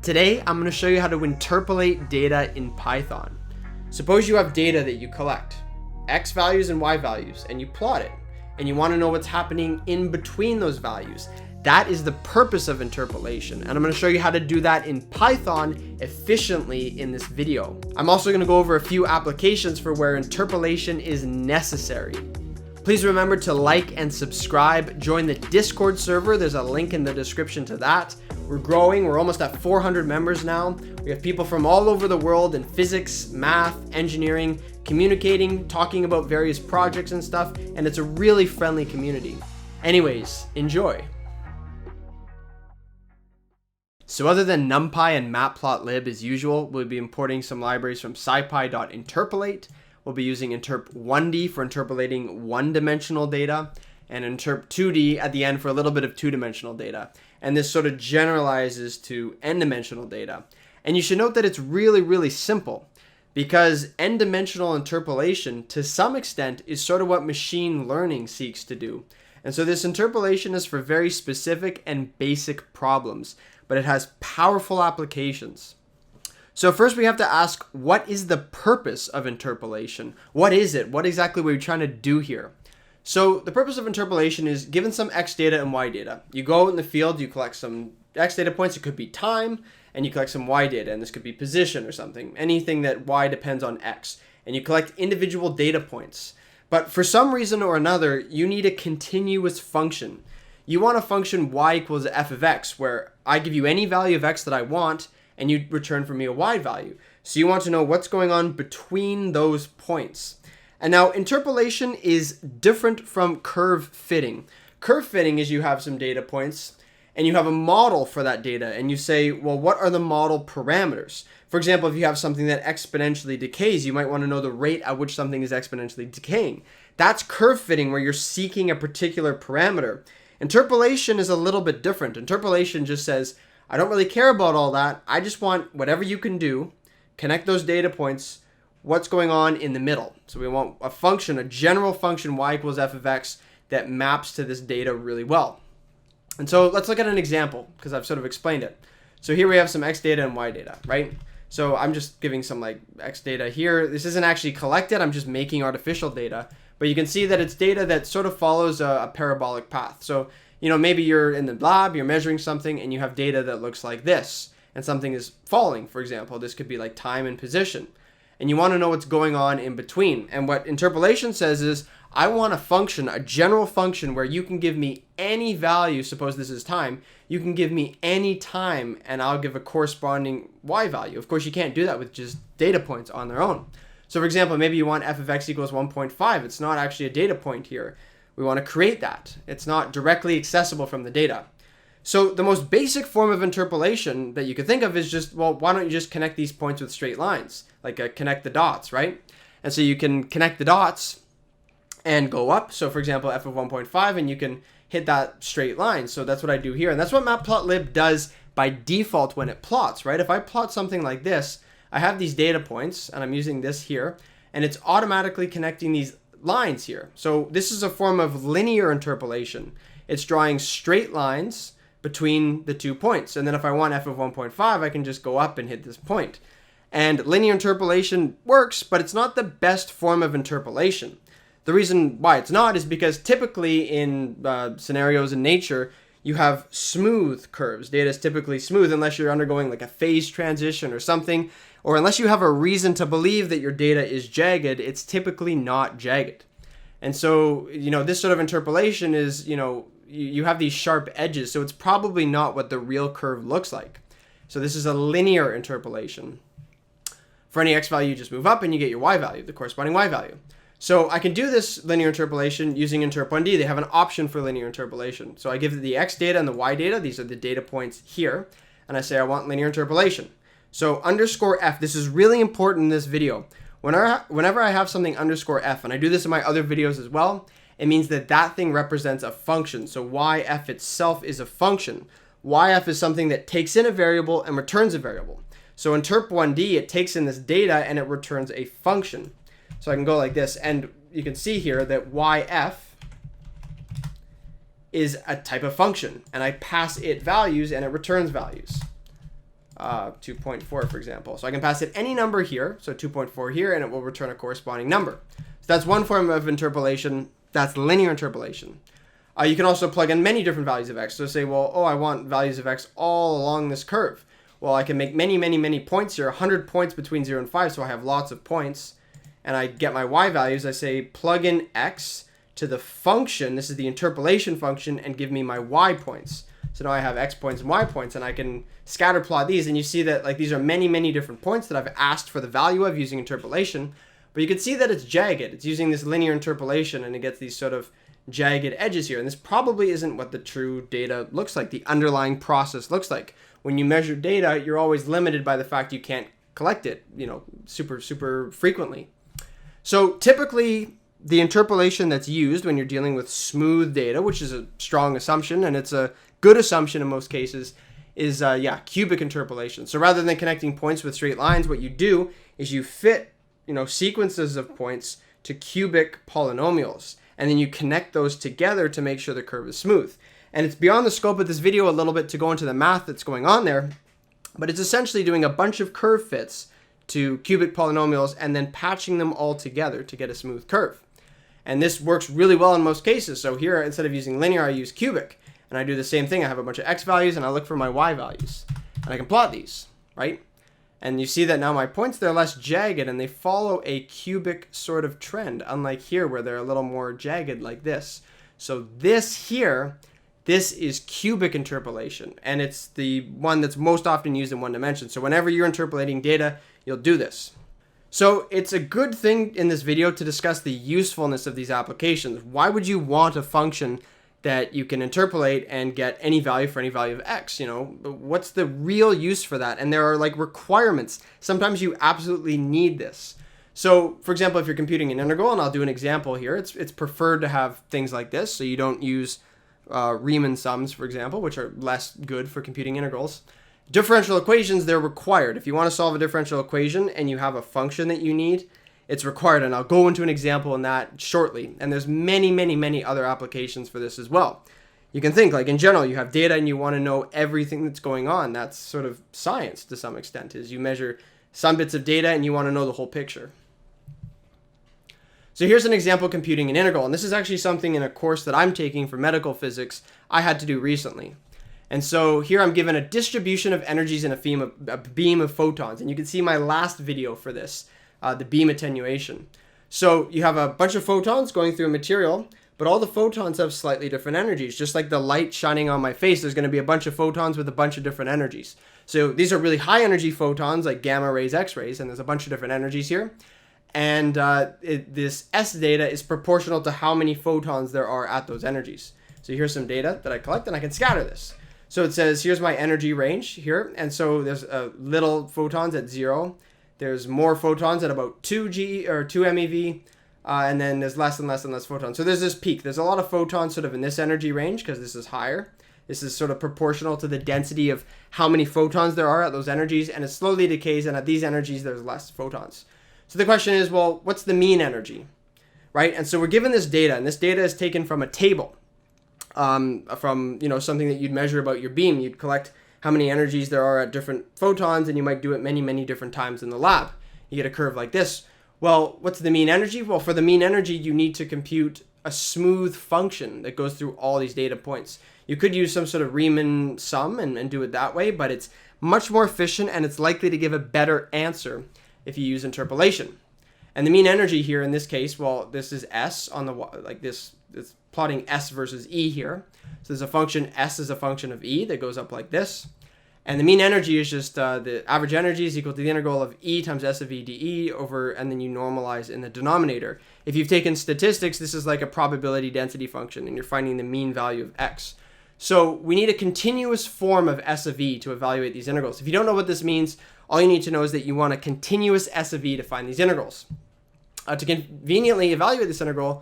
Today, I'm going to show you how to interpolate data in Python. Suppose you have data that you collect, X values and Y values, and you plot it, and you want to know what's happening in between those values. That is the purpose of interpolation, and I'm going to show you how to do that in Python efficiently in this video. I'm also going to go over a few applications for where interpolation is necessary. Please remember to like and subscribe. Join the Discord server. There's a link in the description to that. We're growing. We're almost at 400 members now. We have people from all over the world in physics, math, engineering, communicating, talking about various projects and stuff, and it's a really friendly community. Anyways, enjoy. So other than NumPy and matplotlib as usual, we'll be importing some libraries from scipy.interpolate. We'll be using interp1d for interpolating one-dimensional data, and interp2d at the end for a little bit of two-dimensional data. And this sort of generalizes to n-dimensional data. And you should note that it's really simple, because n-dimensional interpolation to some extent is sort of what machine learning seeks to do. And so this interpolation is for very specific and basic problems, but it has powerful applications. So first we have to ask, what is the purpose of interpolation? What is it? What exactly are we trying to do here? So the purpose of interpolation is given some X data and Y data. You go out in the field, you collect some X data points, it could be time, and you collect some Y data, and this could be position or something, anything that Y depends on X. And you collect individual data points. But for some reason or another, you need a continuous function. You want a function Y equals f of X, where I give you any value of X that I want, and you return for me a Y value. So you want to know what's going on between those points. And now interpolation is different from curve fitting. Curve fitting is you have some data points and you have a model for that data, and you say, well, what are the model parameters? For example, if you have something that exponentially decays, you might want to know the rate at which something is exponentially decaying. That's curve fitting, where you're seeking a particular parameter. Interpolation is a little bit different. Interpolation just says, I don't really care about all that. I just want whatever you can do, connect those data points, what's going on in the middle. So we want a function, a general function, y equals f of x, that maps to this data really well. And so let's look at an example, because I've sort of explained it. So here we have some x data and y data, right? So I'm just giving some like x data here. This isn't actually collected. I'm just making artificial data. But you can see that it's data that sort of follows a parabolic path. So you know, maybe you're in the lab, you're measuring something, and you have data that looks like this, and something is falling, for example. This could be like time and position. And you want to know what's going on in between. And what interpolation says is, I want a function, a general function, where you can give me any value. Suppose this is time. You can give me any time, and I'll give a corresponding y value. Of course, you can't do that with just data points on their own. So for example, maybe you want f of x equals 1.5. It's not actually a data point here. We want to create that. It's not directly accessible from the data. So the most basic form of interpolation that you could think of is just, well, why don't you just connect these points with straight lines? Like connect the dots, right? And so you can connect the dots and go up. So for example, f of 1.5, and you can hit that straight line. So that's what I do here. And that's what matplotlib does by default when it plots, right? If I plot something like this, I have these data points, and I'm using this here, and it's automatically connecting these lines here. So this is a form of linear interpolation. It's drawing straight lines between the 2 points. And then if I want f of 1.5, I can just go up and hit this point. And linear interpolation works, but it's not the best form of interpolation. The reason why it's not is because typically in scenarios in nature, you have smooth curves. Data is typically smooth unless you're undergoing like a phase transition or something, or unless you have a reason to believe that your data is jagged, it's typically not jagged. And so, you know, this sort of interpolation is, you know, you have these sharp edges, so it's probably not what the real curve looks like. So this is a linear interpolation. For any x value, you just move up and you get your y value, the corresponding y value. So I can do this linear interpolation using interp1d. They have an option for linear interpolation. So I give the x data and the y data. These are the data points here. And I say I want linear interpolation. So underscore f, this is really important in this video. Whenever I have something underscore f, and I do this in my other videos as well, it means that that thing represents a function. So yf itself is a function. Yf is something that takes in a variable and returns a variable. So interp1d, it takes in this data and it returns a function. So I can go like this, and you can see here that yf is a type of function, and I pass it values and it returns values. 2.4, for example. So I can pass it any number here, so 2.4 here, and it will return a corresponding number. So that's one form of interpolation. That's linear interpolation. You can also plug in many different values of x. So say, well, oh, I want values of x all along this curve. Well, I can make many points here, 100 points between 0 and 5, so I have lots of points. And I get my y values. I say plug in x to the function, this is the interpolation function, and give me my y points. So now I have x points and y points, and I can scatter plot these, and you see that like these are many different points that I've asked for the value of using interpolation. But you can see that it's jagged. It's using this linear interpolation, and it gets these sort of jagged edges here. And this probably isn't what the true data looks like, the underlying process looks like. When you measure data, you're always limited by the fact you can't collect it, super frequently. So typically, the interpolation that's used when you're dealing with smooth data, which is a strong assumption, and it's a good assumption in most cases, is cubic interpolation. So rather than connecting points with straight lines, what you do is you fit sequences of points to cubic polynomials, and then you connect those together to make sure the curve is smooth. And it's beyond the scope of this video a little bit to go into the math that's going on there, but it's essentially doing a bunch of curve fits to cubic polynomials and then patching them all together to get a smooth curve. And this works really well in most cases. So here, instead of using linear, I use cubic. And I do the same thing. I have a bunch of x values, and I look for my y values. And I can plot these, right? And you see that now my points, they're less jagged, and they follow a cubic sort of trend, unlike here where they're a little more jagged like this. So this here, this is cubic interpolation, and it's the one that's most often used in one dimension. So whenever you're interpolating data, you'll do this. So it's a good thing in this video to discuss the usefulness of these applications. Why would you want a function that you can interpolate and get any value for any value of x? What's the real use for that? And there are like requirements. Sometimes you absolutely need this. So for example, if you're computing an integral, and I'll do an example here, it's preferred to have things like this. So you don't use Riemann sums, for example, which are less good for computing integrals. Differential equations, they're required. If you want to solve a differential equation and you have a function that you need, it's required. And I'll go into an example in that shortly. And there's many other applications for this as well. You can think like in general, you have data and you want to know everything that's going on. That's sort of science to some extent, is you measure some bits of data and you want to know the whole picture. So here's an example computing an integral. And this is actually something in a course that I'm taking for medical physics I had to do recently. And so here I'm given a distribution of energies in a beam of photons. And you can see my last video for this, the beam attenuation. So you have a bunch of photons going through a material, but all the photons have slightly different energies. Just like the light shining on my face, there's going to be a bunch of photons with a bunch of different energies. So these are really high energy photons like gamma rays, X-rays, and there's a bunch of different energies here. And this S data is proportional to how many photons there are at those energies. So here's some data that I collect, and I can scatter this. So it says, here's my energy range here. And so there's little photons at 0. There's more photons at about 2 MeV. And then there's less and less photons. So there's this peak. There's a lot of photons sort of in this energy range because this is higher. This is sort of proportional to the density of how many photons there are at those energies. And it slowly decays. And at these energies, there's less photons. So the question is, well, what's the mean energy, right? And so we're given this data. And this data is taken from a table. From something that you'd measure about your beam. You'd collect how many energies there are at different photons, and you might do it many different times in the lab. You get a curve like this. Well, what's the mean energy? Well, for the mean energy, you need to compute a smooth function that goes through all these data points. You could use some sort of Riemann sum and do it that way, but it's much more efficient, and it's likely to give a better answer if you use interpolation. And the mean energy here in this case, well, this is S on the, like this, it's plotting S versus E here. So there's a function, S is a function of E that goes up like this. And the mean energy is just the average energy is equal to the integral of E times S of E dE over, and then you normalize in the denominator. If you've taken statistics, this is like a probability density function, and you're finding the mean value of X. So we need a continuous form of S of E to evaluate these integrals. If you don't know what this means, all you need to know is that you want a continuous S of E to find these integrals. To conveniently evaluate this integral,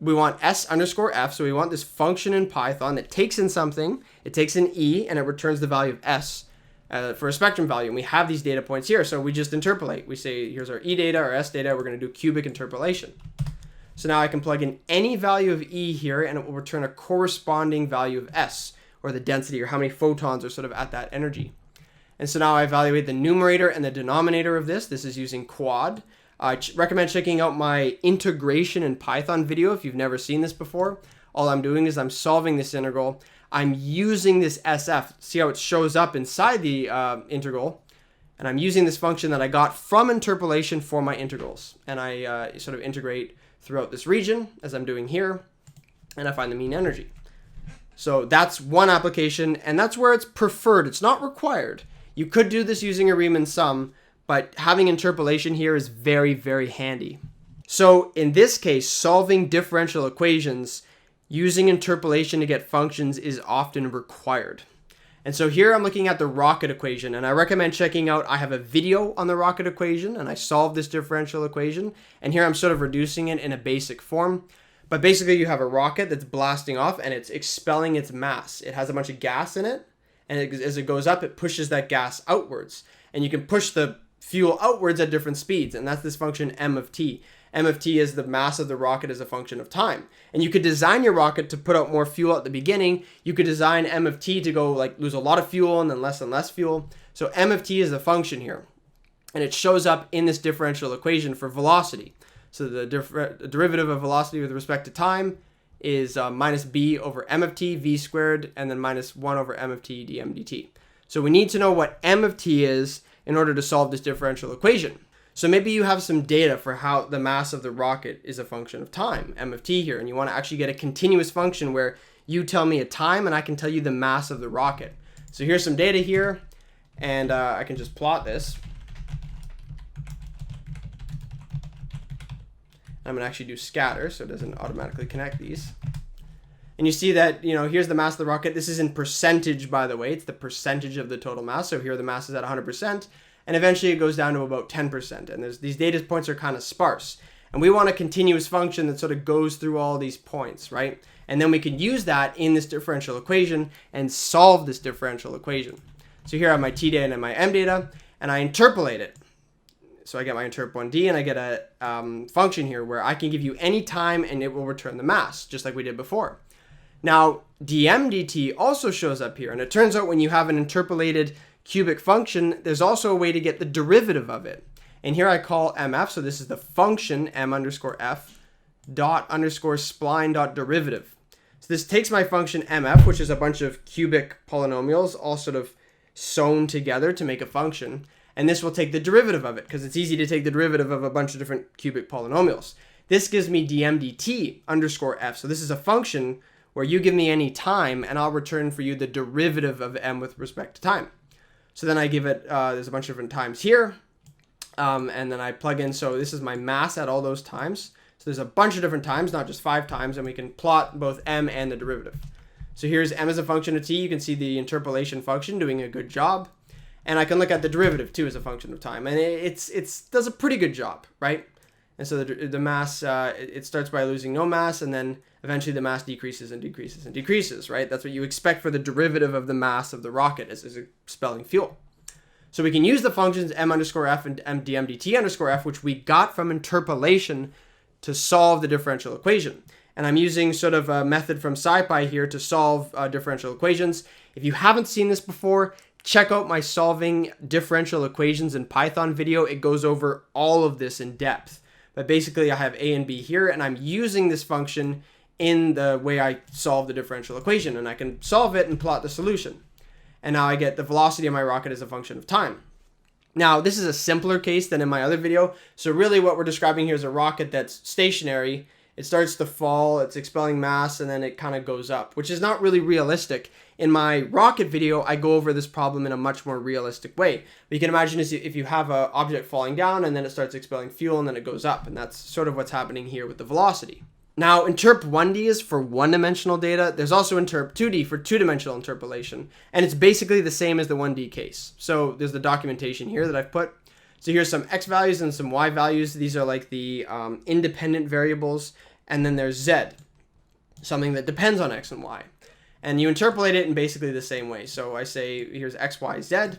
we want S underscore F. So we want this function in Python that takes in something, it takes in E, and it returns the value of S for a spectrum value. And we have these data points here. So we just interpolate. We say, here's our E data, our S data. We're going to do cubic interpolation. So now I can plug in any value of E here, and it will return a corresponding value of S, or the density, or how many photons are sort of at that energy. And so now I evaluate the numerator and the denominator of this. This is using quad. I recommend checking out my integration in Python video if you've never seen this before. All I'm doing is I'm solving this integral. I'm using this SF. See how it shows up inside the integral? And I'm using this function that I got from interpolation for my integrals. And I sort of integrate throughout this region, as I'm doing here, and I find the mean energy. So that's one application, and that's where it's preferred. It's not required. You could do this using a Riemann sum, but having interpolation here is very, very handy. So in this case, solving differential equations using interpolation to get functions is often required. And so here I'm looking at the rocket equation, and I recommend checking out, I have a video on the rocket equation, and I solved this differential equation, and here I'm sort of reducing it in a basic form. But basically you have a rocket that's blasting off and it's expelling its mass. It has a bunch of gas in it, and as it goes up, it pushes that gas outwards. And you can push the fuel outwards at different speeds, and that's this function m of t. M of t is the mass of the rocket as a function of time. And you could design your rocket to put out more fuel at the beginning. You could design m of t to go like lose a lot of fuel and then less fuel. So m of t is the function here. And it shows up in this differential equation for velocity. So the derivative of velocity with respect to time is minus b over m of t, v squared, and then minus 1 over m of t dm dt. So we need to know what m of t is in order to solve this differential equation. So maybe you have some data for how the mass of the rocket is a function of time, m of t here, and you want to actually get a continuous function where you tell me a time and I can tell you the mass of the rocket. So here's some data here, and I can just plot this. I'm going to actually do scatter so it doesn't automatically connect these. And you see that, here's the mass of the rocket. This is in percentage, by the way. It's the percentage of the total mass. So here the mass is at 100%. And eventually it goes down to about 10%. And these data points are kind of sparse. And we want a continuous function that sort of goes through all these points, right? And then we can use that in this differential equation and solve this differential equation. So here I have my t data and my m data, and I interpolate it. So I get my interp1d, and I get a function here where I can give you any time and it will return the mass, just like we did before. Now, dm dt also shows up here, and it turns out when you have an interpolated cubic function, there's also a way to get the derivative of it. And here I call mf, so this is the function m underscore f dot underscore spline dot derivative. So this takes my function mf, which is a bunch of cubic polynomials all sort of sewn together to make a function. And this will take the derivative of it, because it's easy to take the derivative of a bunch of different cubic polynomials. This gives me dm dt underscore f. So this is a function where you give me any time, and I'll return for you the derivative of m with respect to time. So then I give it, there's a bunch of different times here, and then I plug in, so this is my mass at all those times. So there's a bunch of different times, not just 5 times, and we can plot both m and the derivative. So here's m as a function of t. You can see the interpolation function doing a good job. And I can look at the derivative too as a function of time, and it does a pretty good job, right? And so the mass, it starts by losing no mass, and then eventually the mass decreases and decreases and decreases, right? That's what you expect for the derivative of the mass of the rocket as expelling fuel. So we can use the functions m underscore f and m dm dt underscore f, which we got from interpolation, to solve the differential equation. And I'm using sort of a method from scipy here to solve differential equations. If you haven't seen this before, check out my solving differential equations in Python video. It goes over all of this in depth. But basically I have a and b here, and I'm using this function in the way I solve the differential equation, and I can solve it and plot the solution. And now I get the velocity of my rocket as a function of time. Now this is a simpler case than in my other video. So really what we're describing here is a rocket that's stationary. It starts to fall, it's expelling mass, and then it kind of goes up, which is not really realistic. In my rocket video, I go over this problem in a much more realistic way. But you can imagine if you have an object falling down and then it starts expelling fuel and then it goes up, and that's sort of what's happening here with the velocity. Now, interp1d is for one-dimensional data. There's also interp2d for two-dimensional interpolation, and it's basically the same as the 1D case. So there's the documentation here that I've put. So here's some x values and some y values. These are like the independent variables. And then there's z, something that depends on x and y. And you interpolate it in basically the same way. So I say, here's x, y, z.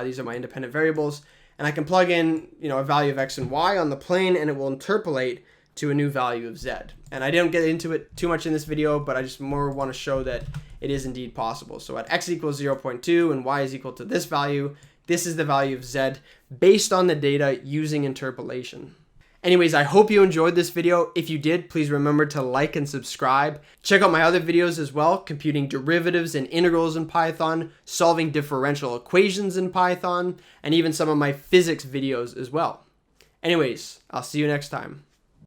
These are my independent variables. And I can plug in, a value of x and y on the plane, and it will interpolate to a new value of z. And I didn't get into it too much in this video, but I just more want to show that it is indeed possible. So at x equals 0.2 and y is equal to this value, this is the value of z based on the data using interpolation. Anyways, I hope you enjoyed this video. If you did, please remember to like and subscribe. Check out my other videos as well, computing derivatives and integrals in Python, solving differential equations in Python, and even some of my physics videos as well. Anyways, I'll see you next time.